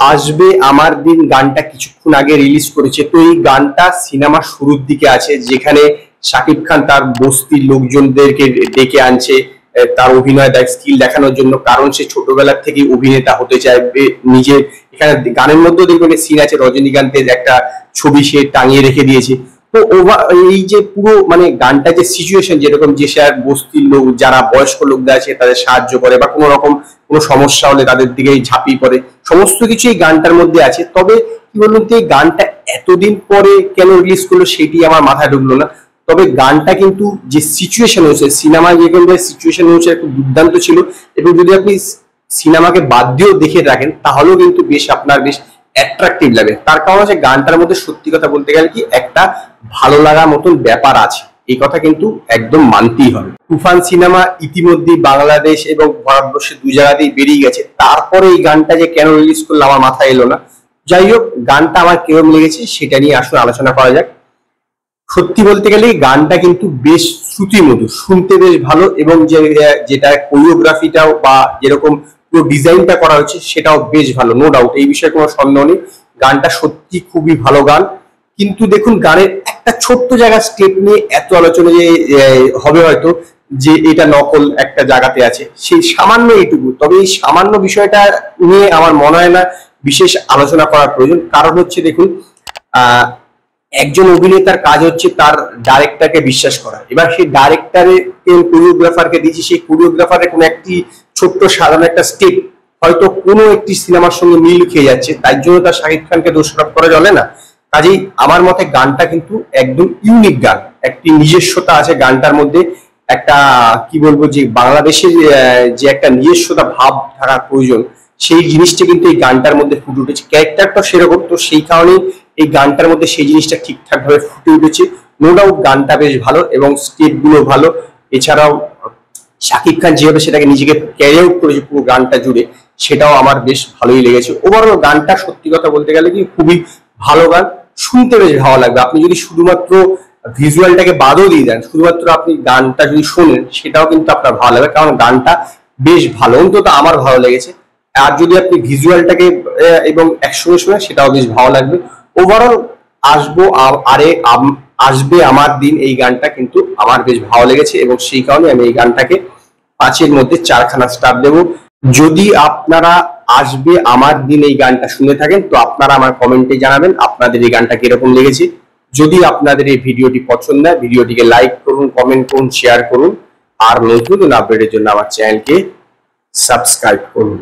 আসবে আমার দিন গানটা কিছুক্ষণ আগে রিলিজ করেছে। তো এই গানটা সিনেমার শুরুর দিকে আছে, যেখানে শাকিব খান তার বস্তির লোকজনদেরকে ডেকে আনছে তার অভিনয় স্কিল দেখানোর জন্য, কারণ সে ছোটবেলা থেকেই অভিনেতা হতে চাইবে নিজের। এখানে গানের মধ্যেও দেখবেন সিন আছে, রজনীকান্তের একটা ছবি সে টাঙিয়ে রেখে দিয়েছে। তো এই যে পুরো মানে গানটা যে সিচুয়েশন, যেরকম যে সে বস্তির লোক যারা বয়স্ক লোকদের আছে তাদের সাহায্য করে, বা কোনো রকম কোনো সমস্যা হলে তাদের দিকে ঝাঁপিয়ে পড়ে, সমস্ত কিছু এই গানটার মধ্যে আছে। তবে কি বলুন তো, এই গানটা এতদিন পরে কেন রিলিজ করলো সেটি আমার মাথায় ঢুকলো না। তবে গানটা কিন্তু যে সিচুয়েশন হয়েছে, সিনেমায় যেরকম সিচুয়েশন হয়েছে একটু দুর্দান্ত ছিল। এবং যদি আপনি সিনেমাকে বাদ দিয়েও দেখে রাখেন তাহলেও কিন্তু বেশ আপনার বেশ অ্যাট্রাকটিভ লাগে। তার কারণ হচ্ছে গানটার মধ্যে সত্যি কথা বলতে গেলে কি একটা ভালো লাগার মতন ব্যাপার আছে, এই কথা কিন্তু একদম মানতেই হবে। তুফান সিনেমা ইতিমধ্যেই বাংলাদেশ এবং ভারতবর্ষের দু জায়গাতেই বেরিয়ে গেছে, তারপরে এই গানটা যে কেন রিলিজ করলো আমার মাথায় এলো না। যাই হোক, গানটা আমার কিরকম লেগেছে সেটা নিয়ে আসলে আলোচনা করা যাক। সত্যি বলতে গেলে গানটা কিন্তু বেশ শ্রুতিমধুর, শুনতে বেশ ভালো, এবং যেটা কোরিওগ্রাফিটাও বা যেরকম পুরো ডিজাইনটা করা হয়েছে সেটাও বেশ ভালো, নো ডাউট, এই বিষয়ে কোনো সন্দেহ নেই। গানটা সত্যি খুবই ভালো গান। কিন্তু দেখুন, গানের একটা ছোট্ট জায়গা স্টেপ নিয়ে এত আলোচনা যে হবে হয়তো, যে এটা নকল একটা জায়গাতে আছে, সেই সামান্য এইটুকু। তবে এই সামান্য বিষয়টা নিয়ে আমার মনে হয় না বিশেষ আলোচনা করার প্রয়োজন। কারণ হচ্ছে দেখুন, একজন অভিনেতার কাজ হচ্ছে তার ডাইরেক্টরকে বিশ্বাস করা। এবার সেই ডাইরেক্টরের কোরিওগ্রাফারকে দিয়েছে, সেই কোরিওগ্রাফারের কোনো একটি ছোট্ট সাধারণ একটা স্টেপ হয়তো কোনো একটি সিনেমার সঙ্গে মিল খেয়ে যাচ্ছে, তাই জন্য তার শাকিব খানকে দোষারোপ করা চলে না। কাজেই আমার মতে গানটা কিন্তু একদম ইউনিক গান, একটি নিজস্বতা আছে গানটার মধ্যে। একটা কি বলবো, যে বাংলাদেশের যে একটা নিজস্বতা ভাব থাকার প্রয়োজন, সেই জিনিসটা কিন্তু এই গানটার মধ্যে ফুটে উঠেছে। ক্যারেক্টারটা সেরকম, তো সেই কারণেই এই গানটার মধ্যে সেই জিনিসটা ঠিকঠাক ভাবে ফুটে উঠেছে। নো ডাউট গানটা বেশ ভালো এবং স্টেপ গুলো ভালো। এছাড়াও শাকিব খান যেভাবে সেটাকে নিজেকে ক্যারি আউট করেছে পুরো গানটা জুড়ে, সেটাও আমার বেশ ভালোই লেগেছে। ওভারঅল গানটা সত্যি কথা বলতে গেলে কি খুবই ভালো গান, শুনতে বেশ ভালো লাগবে। আপনি যদি শুধুমাত্র ভিজুয়ালটাকে বাদও দিয়ে দেন, শুধুমাত্র আপনি গানটা যদি শোনেন সেটাও কিন্তু আপনার ভালো লাগবে, কারণ গানটা বেশ ভালো, অন্তত আমার ভালো লেগেছে। আর যদি আপনি ভিজুয়ালটাকে এবং একসঙ্গে শোনেন সেটাও বেশ ভালো লাগবে। ওভারঅল আসবে আমার দিন, এই গানটা কিন্তু আমার বেশ ভালো লেগেছে, এবং সেই কারণে আমি এই গানটাকে 5-এর মধ্যে 4খানা স্টার দেব। যদি আপনারা আসবে আমার দিন এই গানটা শুনে থাকেন, তো আপনারা আমার কমেন্টে জানাবেন আপনাদের এই গানটা কিরকম লেগেছে। যদি আপনাদের এই ভিডিওটি পছন্দ হয়, ভিডিওটিকে লাইক করুন, কমেন্ট করুন, শেয়ার করুন, আর নতুন আপডেটের জন্য আমার চ্যানেলকে সাবস্ক্রাইব করুন।